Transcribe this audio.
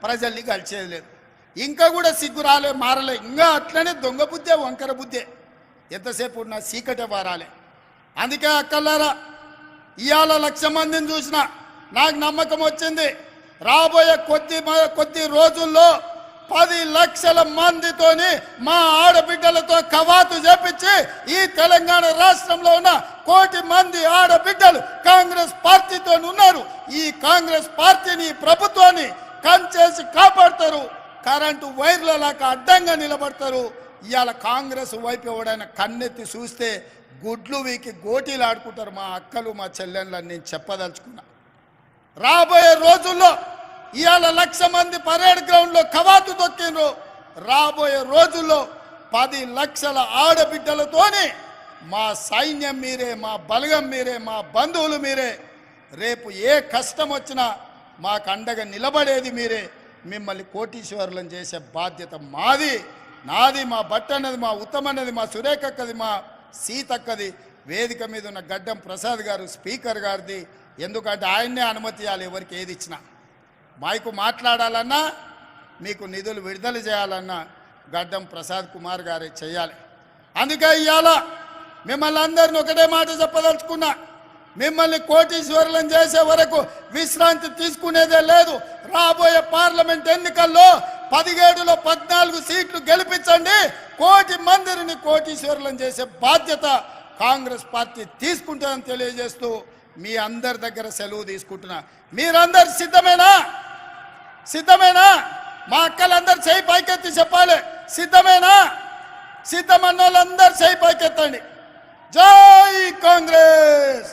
ప్రజల్ని కలిసేది లేదు. ఇంకా కూడా సిగ్గు రాలే, మారలే, ఇంకా అట్లనే దొంగ బుద్ధే, వంకర బుద్ధే, ఎంతసేపు ఉన్న సీకటే వారాలే. అందుకే అక్కలారా, ఇవాళ 1,00,000 మందిని చూసిన నాకు నమ్మకం వచ్చింది. రాబోయే కొద్ది రోజుల్లో 10 లక్షల మందితోని మా ఆడబిడ్డలతో కవాతు చేపించి ఈ తెలంగాణ రాష్ట్రంలో ఉన్న 1 కోటి మంది ఆడబిడ్డలు కాంగ్రెస్ పార్టీతో ఉన్నారు. ఈ కాంగ్రెస్ పార్టీని, ప్రభుత్వాన్ని కంచేసి కాపాడతారు. కరెంటు వైర్లలాగా అడ్డంగా నిలబడతారు. ఇవాళ కాంగ్రెస్ వైపు ఎవడైనా కన్నెత్తి చూస్తే గుడ్లు వీకి గోటీలు ఆడుకుంటారు మా అక్కలు, మా చెల్లెళ్ళని నేను చెప్పదలుచుకున్నా. రాబోయే రోజుల్లో ఇవాళ 1,00,000 మంది పరేడ్ గ్రౌండ్లో కవాతు తొక్కిండ్రు. రాబోయే రోజుల్లో 10 లక్షల ఆడబిడ్డలతోని మా సైన్యం మీరే, మా బలగం మీరే, మా బంధువులు మీరే. రేపు ఏ కష్టం వచ్చినా మాకు అండగా నిలబడేది మీరే. మిమ్మల్ని కోటీశ్వరులను చేసే బాధ్యత మాది, నాది. మా భట్ అన్నది, మా ఉత్తమ్ అన్నది, మా సురేఖక్కది, మా సీతక్కది. వేదిక మీద ఉన్న గడ్డం ప్రసాద్ గారు స్పీకర్ గారిది. ఎందుకంటే ఆయన్నే అనుమతి ఇవ్వాలి ఎవరికి ఏది ఇచ్చినా. మైకు మాట్లాడాలన్నా, మీకు నిధులు విడుదల చేయాలన్నా గడ్డం ప్రసాద్ కుమార్ గారే చేయాలి. అందుకే ఇవాళ మిమ్మల్ని అందరిని ఒకటే మాట చెప్పదలుచుకున్నా, మిమ్మల్ని కోటీశ్వరులను చేసే వరకు విశ్రాంతి తీసుకునేదే లేదు. రాబోయే పార్లమెంట్ ఎన్నికల్లో 17లో 14 సీట్లు గెలిపించండి. 1 కోటి మందిని కోటీశ్వరులను చేసే బాధ్యత కాంగ్రెస్ పార్టీ తీసుకుంటుందని తెలియజేస్తూ మీ అందరి దగ్గర సెలవు తీసుకుంటున్నా. మీరందరు సిద్ధమేనా? సిద్ధమేనా? మా అక్కలందరూ చేయి పైకెత్తి చెప్పాలి. సిద్ధమేనా? సిద్ధమన్న వాళ్ళందరూ చేయి పైకెత్తండి. జై కాంగ్రెస్.